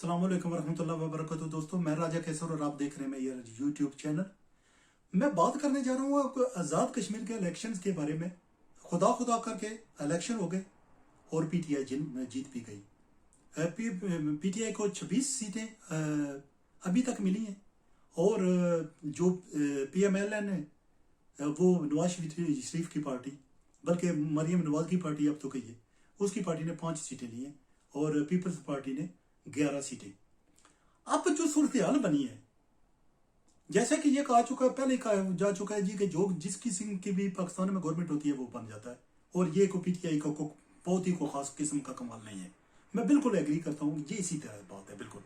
अस्सलाम वालेकुम रहमतुल्लाहि व बरकातहू। दोस्तों, मैं राजा कैसर और आप देख रहे हैं मेरा यूट्यूब चैनल। मैं बात करने जा रहा हूँ आपको आज़ाद कश्मीर के इलेक्शंस के बारे में। खुदा खुदा करके इलेक्शन हो गए और पीटीआई जीत भी गई। पीटीआई को 26 सीटें अभी तक मिली हैं और जो पीएमएलएन है वो नवाज शरीफ की पार्टी, बल्कि मरियम नवाज की पार्टी अब तो गई है, उसकी पार्टी ने 5 सीटें ली हैं और पीपल्स पार्टी ने 11 सीटें। अब जो सूरत हाल बनी है, जैसा कि ये कहा चुका है, पहले कहा जा चुका है जी कि जो जिस किस्म की भी पाकिस्तान में गवर्नमेंट होती है वो बन जाता है, और ये को पीटीआई को बहुत ही खास किस्म का कमाल नहीं है। मैं बिल्कुल एग्री करता हूँ, ये इसी तरह बात है बिल्कुल।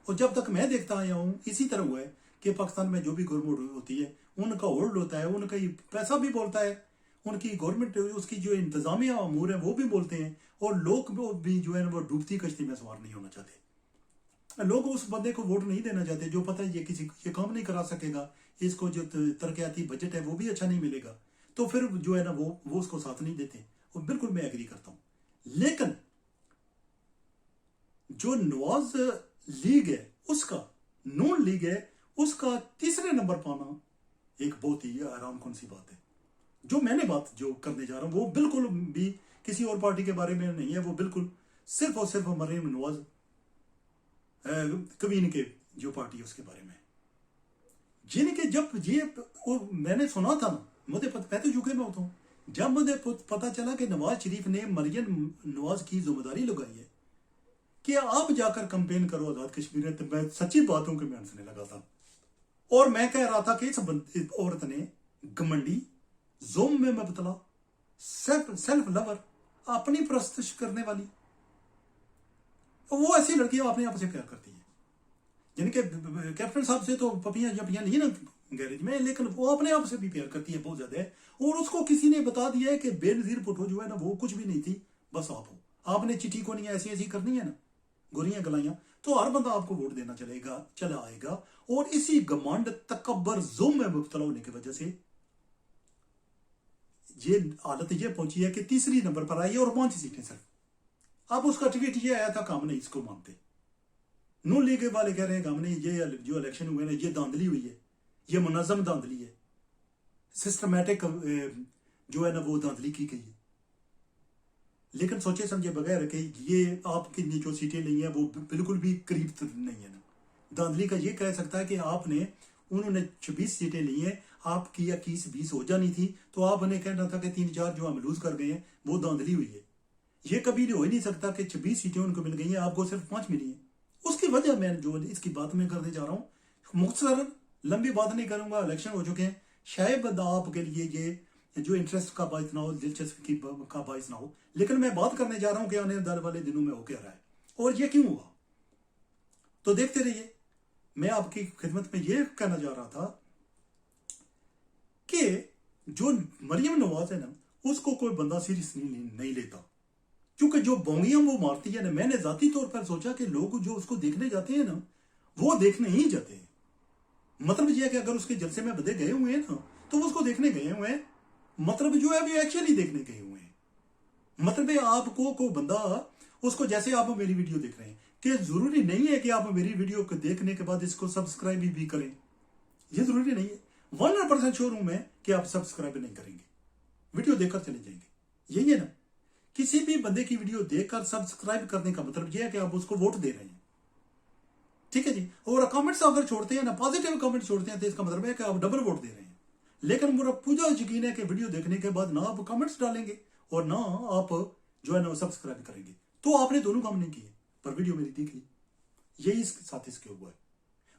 और जब तक मैं देखता आया हूँ इसी तरह हुआ है कि पाकिस्तान में जो भी गवर्नमेंट होती है उनका होल्ड होता है, उनका पैसा भी बोलता है, उनकी गवर्नमेंट उसकी जो इंतजामिया अमूर है वो भी बोलते हैं, और लोग भी जो है वो डूबती कश्ती में सवार नहीं होना चाहते। लोग उस बंदे को वोट नहीं देना चाहते जो पता है ये काम नहीं करा सकेगा, इसको जो तरक्याती बजट है वो भी अच्छा नहीं मिलेगा, तो फिर जो है ना वो उसको साथ नहीं देते। और बिल्कुल मैं एग्री करता हूँ, लेकिन जो नवाज लीग है उसका, नून लीग है उसका तीसरे नंबर पाना एक बहुत ही हैरान कौन सी बात है। जो मैंने बात जो करने जा रहा हूं वो बिल्कुल भी किसी और पार्टी के बारे में नहीं है, वो बिल्कुल सिर्फ और सिर्फ मरियम नवाज कवीन के जो पार्टी है उसके बारे में, जिनके जब ये मैंने सुना था ना, मुझे मैं तो यूके में होता हूँ, जब मुझे पता चला कि नवाज शरीफ ने मरियम नवाज की जिम्मेदारी लगाई है कि आप जाकर कंपेन करो आजाद कश्मीर में, तो मैं सच्ची बातों के मैं हंसने लगा था। और मैं कह रहा था कि इस औरत ने घमंडी, जोम में मुबतला, सेल्फ लवर, अपनी परस्तिश करने वाली, वो ऐसी लड़कियां अपने आप से प्यार करती है, जिनके कैप्टन साहब से तो पपियां जपियां ली ना गैरेज में, लेकिन वो अपने आप से भी प्यार करती है बहुत ज्यादा है। और उसको किसी ने बता दिया है कि बेनजीर भुट्टो जो है ना वो कुछ भी नहीं थी, बस आप हो, आपने चिट्ठी को नहीं ऐसी ऐसी करनी है ना, गोरियां गलाइयां, तो हर बंदा आपको वोट देना चला आएगा। और इसी घमंड, तकब्बर, जुल्म में मुब्तला होने की वजह से ये हालत ये पहुंची है कि तीसरी नंबर पर आई है और 5 सीटें सिर्फ। अब उसका ट्वीट ये आया था कि हम नहीं इसको मानते। नून लीग वाले कह रहे हैं कि हमने ये जो इलेक्शन हुए ना ये धांधली हुई है, ये मुनज़्ज़म धांधली है, सिस्टमैटिक जो है ना वो धांधली की गई है। लेकिन सोचे समझे बगैर कि ये आपकी जो सीटें ली हैं वो बिल्कुल भी करीब नहीं है ना। धांधली का ये कह सकता है कि उन्होंने 26 सीटें ली हैं, आपकी 21-20 हो जानी थी, तो आपने कहना था कि 3-4 जो हम लूज कर गए हैं वो धांधली हुई है। ये कभी हो ही नहीं सकता कि 26 सीटें उनको मिल गई हैं, आपको सिर्फ 5 मिली हैं। उसकी वजह मैं जो इसकी बात में करने जा रहा हूँ, मुख्तसरन, लंबी बात नहीं करूंगा, इलेक्शन हो चुके हैं, शायद आपके लिए ये जो इंटरेस्ट का बाइस ना हो, दिलचस्पी का बाइस ना हो, लेकिन मैं बात करने जा रहा हूं कि आने वाले दिनों में हो क्या रहा है और ये क्यों हुआ। तो देखते रहिए। मैं आपकी खिदमत में ये कहना जा रहा था कि जो मरियम नवाज है ना उसको कोई बंदा सीरियस नहीं लेता, क्योंकि जो बोंगियां वो मारती है ना, मैंने जाती तौर पर सोचा कि लोग जो उसको देखने जाते हैं ना वो देखने ही जाते हैं। मतलब ये है कि अगर उसके जलसे में बंदे गए हुए हैं ना तो वो उसको देखने गए हुए हैं, मतलब जो है वो एक्चुअली देखने गए हुए हैं। मतलब आपको को बंदा उसको, जैसे आप मेरी वीडियो देख रहे हैं, कि जरूरी नहीं है कि आप मेरी वीडियो को देखने के बाद इसको सब्सक्राइब भी करें, ये जरूरी नहीं है। 100% श्योर हूं मैं कि आप सब्सक्राइब नहीं करेंगे, वीडियो देखकर चले जाएंगे। यही है ना, किसी भी बंदे की वीडियो देखकर सब्सक्राइब करने का मतलब यह है कि आप उसको वोट दे रहे हैं, ठीक है जी। और कमेंट्स अगर छोड़ते हैं ना, पॉजिटिव कमेंट छोड़ते हैं, तो इसका मतलब है कि आप डबल वोट दे रहे हैं। लेकिन मेरा पूरा यकीन है कि वीडियो देखने के बाद ना आप कमेंट्स डालेंगे और ना आप जो है ना सब्सक्राइब करेंगे, तो आपने दोनों काम नहीं किए, पर वीडियो मेरी देख ली। यही इसके साथ इसके हुआ है।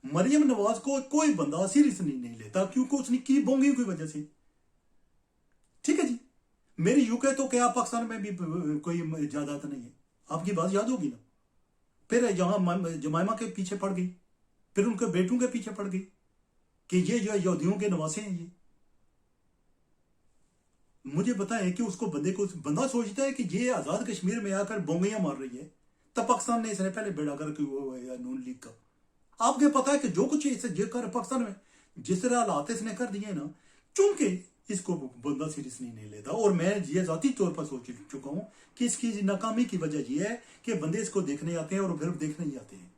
मरियम नवाज को कोई बंदा सीरियस नहीं लेता, क्योंकि उसने की बोंगी की वजह से, ठीक है जी। मेरी यूके तो क्या पाकिस्तान में भी कोई ज्यादा नहीं है, आपकी बात याद होगी ना। फिर यहां जमाइमा के पीछे पड़ गई, फिर उनके बेटों के पीछे पड़ गई कि ये जो यहूदियों के नवासे हैं। ये मुझे पता है कि उसको बंदा सोचता है कि ये आजाद कश्मीर में आकर बोंगियां मार रही है, तब पाकिस्तान ने इसने पहले बेड़ा कर नून लीग का। आपको पता है कि जो कुछ इसे कर पाकिस्तान में जिस तरह हालात इसने कर दिए ना, चूंकि इसको बंदा सीरियस नहीं लेता। और मैं ये जाती तौर पर सोच चुका हूं कि इसकी नाकामी की वजह यह है कि बंदे इसको देखने आते हैं और फिर देखने ही आते हैं।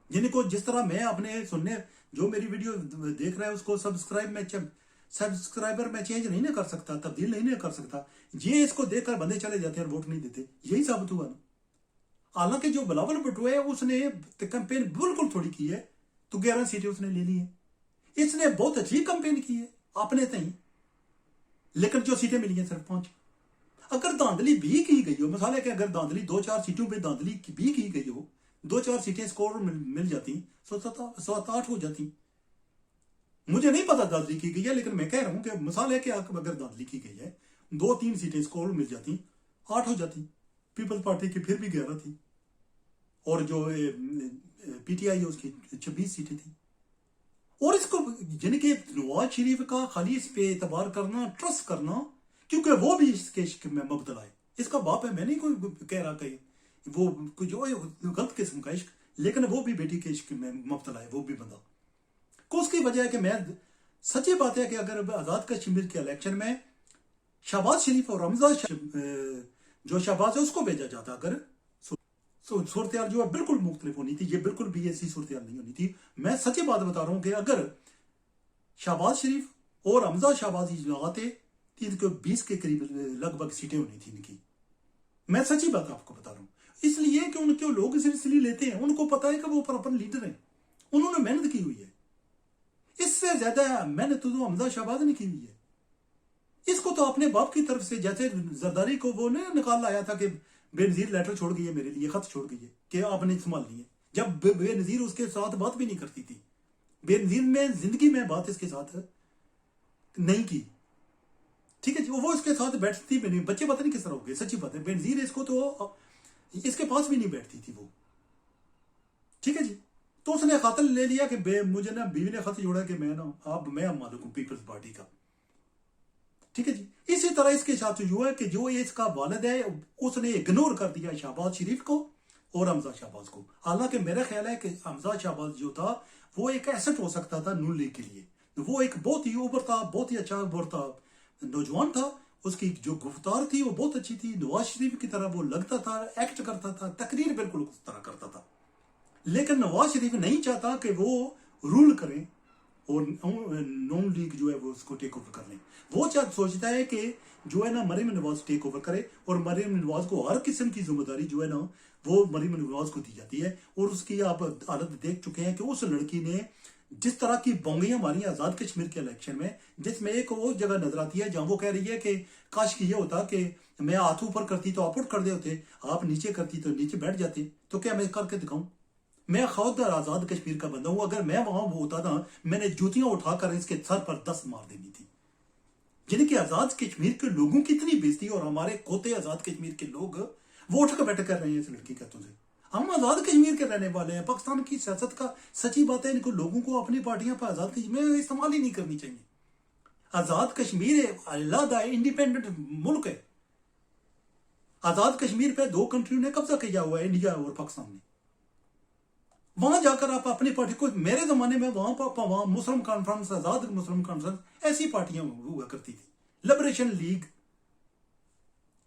जिनको जिस तरह मैं अपने सुनने जो मेरी वीडियो देख रहा है उसको सब्सक्राइबर में चेंज नहीं ना कर सकता, तब्दील नहीं ना कर सकता, ये इसको देखकर बंदे चले जाते हैं और वोट नहीं देते, यही साबित हुआ ना। हालांकि जो बिलावल भुट्टो है उसने कैंपेन बिल्कुल थोड़ी की है, तो 11 सीटें उसने ले ली है। इसने बहुत अच्छी कैंपेन की है अपने तई, लेकिन जो सीटें मिली हैं सिर्फ 5। अगर धांधली भी की गई हो, मिसाल है कि अगर धांधली 2-4 सीटों पे धांधली भी की गई हो, 2-4 सीटें स्कोर मिल जाती, 7-8 हो जाती। मुझे नहीं पता धांधली की गई है, लेकिन मैं कह रहा हूं कि मिसाल है कि अगर धांधली की गई है, 2-3 सीटें स्कोर मिल जाती, 8 हो जाती। पीपल्स पार्टी की फिर भी 11 थी, और जो पीटीआई है उसकी 26 सीटें थी। और इसको यानी कि नवाज शरीफ का खाली इस पे एतबार करना, ट्रस्ट करना, क्योंकि वो भी इसके इश्क में मुब्तला है, इसका बाप है, मैं नहीं कोई कह रहा कि वो जो है गलत किस्म का इश्क, लेकिन वो भी बेटी के इश्क में मुब्तला है, वो भी बंदा को। उसकी वजह है कि मैं सच्ची बात है कि अगर आजाद कश्मीर के इलेक्शन में शहबाज शरीफ और हमजा जो शहबाज है उसको भेजा जाता, अगर सूरत हाल जो है बिल्कुल मुख्तलिफ होनी थी, ये बिल्कुल भी ऐसी सूरत हाल नहीं होनी थी। मैं सच्ची बात बता रहा हूं कि अगर शहबाज शरीफ और हमजा शहबाज लगाते 20 के करीब लगभग सीटें होनी थी इनकी। मैं सच्ची बात आपको बता रहा हूं, इसलिए कि उनके लोग सिलसिले लेते हैं, उनको पता है कि वो अपन लीडर हैं, उन्होंने मेहनत की हुई है। इससे ज्यादा मेहनत तो हमजा शहबाज ने की हुई है। इसको तो अपने बाप की तरफ से, जैसे जरदारी को वो ने निकाल लाया था कि बेनजीर लेटर छोड़ गई है मेरे लिए, खत छोड़ गई है कि आपने संभाल लिए, जब बेनजीर उसके साथ बात भी नहीं करती थी। बेनजीर में जिंदगी में बात इसके साथ नहीं की, ठीक है जी। वो इसके साथ बैठती भी नहीं, बच्चे पता नहीं किस तरह हो गए, सच्ची बात है। बेनजीर इसको तो इसके पास भी नहीं बैठती थी वो, ठीक है जी। तो उसने खत ले लिया कि मुझे ना बीवी ने खत जोड़ा कि मैं मालिक हूं पीपल्स पार्टी का, ठीक है जी। इसी तरह इसके साथ जो है कि जो इसका वालिद है उसने इग्नोर कर दिया शहबाज शरीफ को और हमजा शहबाज को। हालांकि मेरा ख्याल है कि हमजा शहबाज जो था वो एक एसेट हो सकता था नून लीग के लिए। वो एक बहुत ही उभरता, बहुत ही अच्छा उभरता नौजवान था, उसकी जो गुफ्तार थी वो बहुत अच्छी थी, नवाज शरीफ की तरह वो लगता था, एक्ट करता था, तकरीर बिल्कुल उस तरह करता था। लेकिन नवाज शरीफ नहीं चाहता कि वो रूल करें और नॉन लीग जो है वो उसको टेक ओवर कर लें। वो सोचता है कि जो है ना मरीम नवाज टेक ओवर करे, और मरीम नवाज को हर किस्म की जिम्मेदारी जो है ना वो मरीम नवाज को दी जाती है। और उसकी आप हालत देख चुके हैं कि उस लड़की ने जिस तरह की बोंगियां मारी आजाद कश्मीर के इलेक्शन में, जिसमें एक वो जगह नजर आती है जहां वो कह रही है कि काश की ये होता कि मैं हाथ ऊपर करती तो आप उठ कर दे होते, आप नीचे करती तो नीचे बैठ जाते, तो क्या मैं करके दिखाऊं? मैं खुद आजाद कश्मीर का बंदा हूं, अगर मैं वहां होता था मैंने जूतियां उठाकर इसके सर पर 10 मार देनी थी। जिनके आजाद कश्मीर के लोगों की इतनी बेइज्जती, और हमारे कोते आजाद कश्मीर के लोग वो उठकर बैठ कर रहे हैं इस लड़की कहतों से। हम आजाद कश्मीर के रहने वाले हैं। पाकिस्तान की सियासत का सच्ची बात है, इनको लोगों को अपनी पार्टियां पर आजाद कश्मीर में इस्तेमाल ही नहीं करनी चाहिए। आजाद कश्मीर अलग इंडिपेंडेंट मुल्क है। आजाद कश्मीर पे 2 कंट्रियों ने कब्जा किया हुआ है, इंडिया और पाकिस्तान ने। वहां जाकर आप अपनी पार्टी को, मेरे जमाने में वहां मुस्लिम कॉन्फ्रेंस, आजाद मुस्लिम कॉन्फ्रेंस, ऐसी पार्टियां हुआ करती थी, लिबरेशन लीग,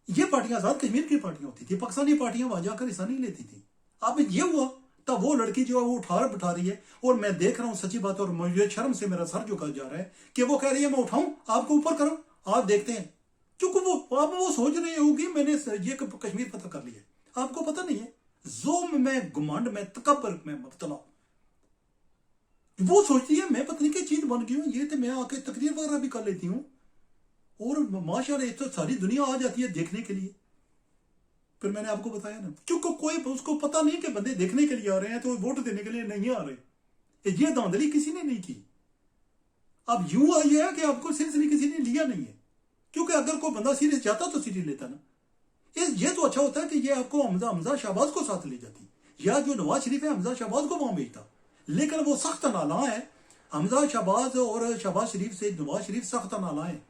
ये पार्टियां आजाद कश्मीर की पार्टियां होती थी। पाकिस्तानी पार्टियां वहां जाकर हिस्सा नहीं लेती थी। अब ये हुआ तब वो लड़की जो है वो बिठा रही है, और मैं देख रहा हूं सच्ची बात, और मुझे शर्म से मेरा सर झुका जा रहा है कि वो कह रही है मैं उठाऊं आपको ऊपर करूं, आप देखते हैं। क्योंकि वो सोच रही होगी मैंने ये कश्मीर फतह कर लिया, आपको पता नहीं है। जोम में, गुमांड में, तकब्बर में मुब्तला वो सोचती है मैं पता नहीं क्या चीज बन गई हूं, ये तो मैं आके तकरीर वगैरह भी कर लेती हूं, और माशाल्लाह तो सारी दुनिया आ जाती है देखने के लिए। फिर मैंने आपको बताया ना, क्योंकि कोई उसको पता नहीं कि बंदे देखने के लिए आ रहे हैं, तो वोट देने के लिए नहीं आ रहे। ये धांधली किसी ने नहीं की। अब यूं आई है कि आपको सीरियसली किसी ने लिया नहीं है, क्योंकि अगर कोई बंदा सीरियस जाता तो सीरियस लेता ना। ये तो अच्छा होता है कि ये आपको हमजा शहबाज को साथ ले जाती, या जो नवाज शरीफ है हमजा शहबाज को वहां भेजता। लेकिन वो सख्त नाला है, हमजा शहबाज और शहबाज शरीफ से नवाज शरीफ सख्त नाला है,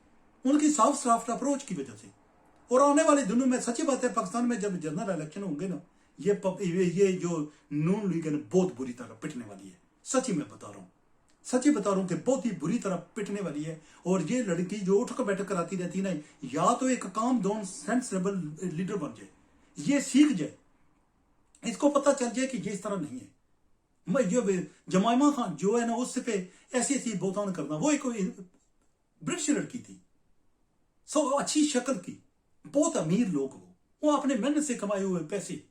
उनकी साफ साफ अप्रोच की वजह से। और आने वाले दिनों में सच्ची बात है, पाकिस्तान में जब जनरल इलेक्शन होंगे ना, ये जो नून लीग है बहुत बुरी तरह पिटने वाली है। सच्ची मैं बता रहा हूं, सच्ची बता रहा हूं कि बहुत ही बुरी तरह पिटने वाली है। और ये लड़की जो उठ कर बैठ कर आती रहती है ना, या तो एक काम दोन सेंसिबल लीडर बन जाए, ये सीख जाए, इसको पता चल जाए कि ये इस तरह नहीं है। मैं जो जमाइमा खान जो है ना उससे पे ऐसी ऐसी बोतान करना, वो एक ब्रिटिश लड़की थी, सो अच्छी शक्ल की, बहुत अमीर लोग, वो अपने मेहनत से कमाए हुए पैसे,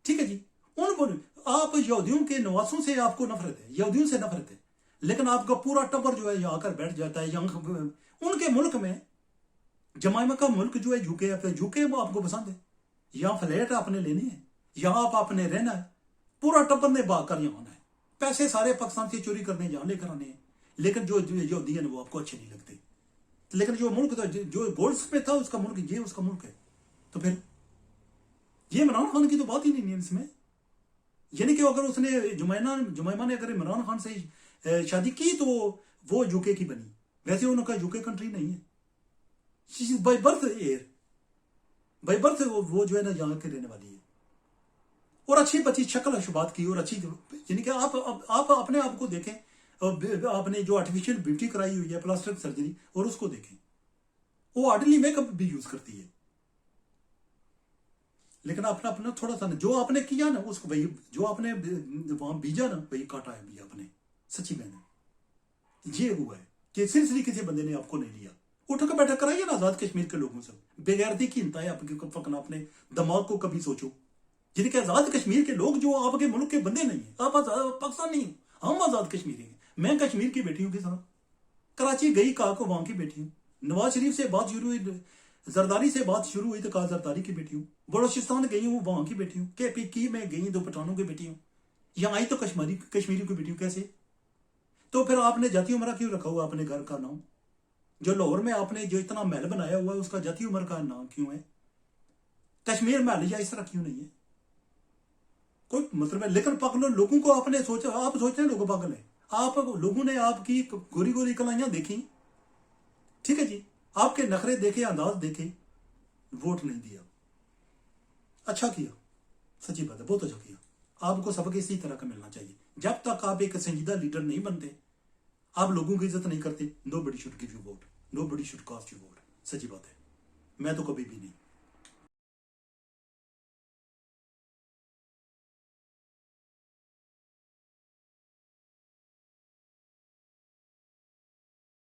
ठीक है जी। उन आप यहूदियों के नवासों से आपको नफरत है, यहूदियों से नफरत है, लेकिन आपका पूरा टब्बर जो है यहाँ आकर बैठ जाता है यहाँ उनके मुल्क में। जमाइमा का मुल्क जो है यूके वो आपको पसंद है, यहाँ फ्लैट आपने लेने हैं, यहाँ आप आपने रहना है, पूरा टब्बर ने भाग कर यहाँ आना है, पैसे सारे पाकिस्तान से चोरी करने यहाँ लेकर आने हैं, लेकिन जो यहूदी है वो आपको अच्छे नहीं लगते। लेकिन जो मुल्क था, जो गोल्डस्मिथ था उसका मुल्क ये उसका मुल्क है, तो फिर ये इमरान खान की तो बात ही नहीं है इसमें। यानी कि अगर उसने जुमैमा ने अगर इमरान खान से शादी की तो वो यूके की बनी, वैसे उनका यूके कंट्री नहीं है, by birth air, by birth वो जो है ना यहाँ के रहने वाली है, और अच्छी बच्ची शक्ल शुबात की, और अच्छी, यानी कि आप अपने आप को देखें, आपने जो आर्टिफिशियल ब्यूटी कराई हुई है, प्लास्टिक सर्जरी, और उसको देखें, वो ऑर्डिनरी मेकअप भी यूज करती है, लेकिन अपना अपना थोड़ा सा जो आपने किया ना उसको भाई, जो आपने वहां बीजा ना भाई, काटा है भी आपने, सच्ची मैंने ये हुआ है कि सिर्फ किसी बंदे ने आपको नहीं लिया। उठ कर बैठा कराइए ना आजाद कश्मीर के लोगों से, बेगैरती की इंतहा है आपकी, फकना अपने दिमाग को कभी सोचो। जिन्हें कि आजाद कश्मीर के लोग जो आपके मुल्क के बंदे नहीं है, आप पाकिस्तान नहीं हो, हम आजाद कश्मीरी हैं। मैं कश्मीर की बेटी हूँ, किस तरह कराची गई, कहा को वहां की बेटी हूँ, नवाज शरीफ से बात शुरू हुई, जरदारी से बात शुरू हुई तो कहा जरदारी की बेटी हूँ, बलोचिस्तान गई हूँ वहां की बेटी हूँ, KPK में गई दो पठानों की बेटी हूँ, यहाँ आई तो कश्मीरी की बेटी हूँ, कैसे? तो फिर आपने जाती उमरा क्यों रखा हुआ अपने घर का नाम? जो लाहौर में आपने जो इतना महल बनाया हुआ है उसका जाती उमर का नाम क्यों है? कश्मीर महल या इस तरह क्यों नहीं है? कोई मतलब है। लेकिन पागलों लोगों को आपने सोचा, आप सोचते हैं लोग पागल है, आप लोगों ने आपकी गोरी गोरी कलाइयां देखी, ठीक है जी, आपके नखरे देखे, अंदाज देखे, वोट नहीं दिया, अच्छा किया, सच्ची बात है, बहुत अच्छा किया। आपको सबक इसी तरह का मिलना चाहिए। जब तक आप एक संजीदा लीडर नहीं बनते, आप लोगों की इज्जत नहीं करते, nobody should give you vote, nobody should cast you vote, सच्ची बात है, मैं तो कभी भी नहीं।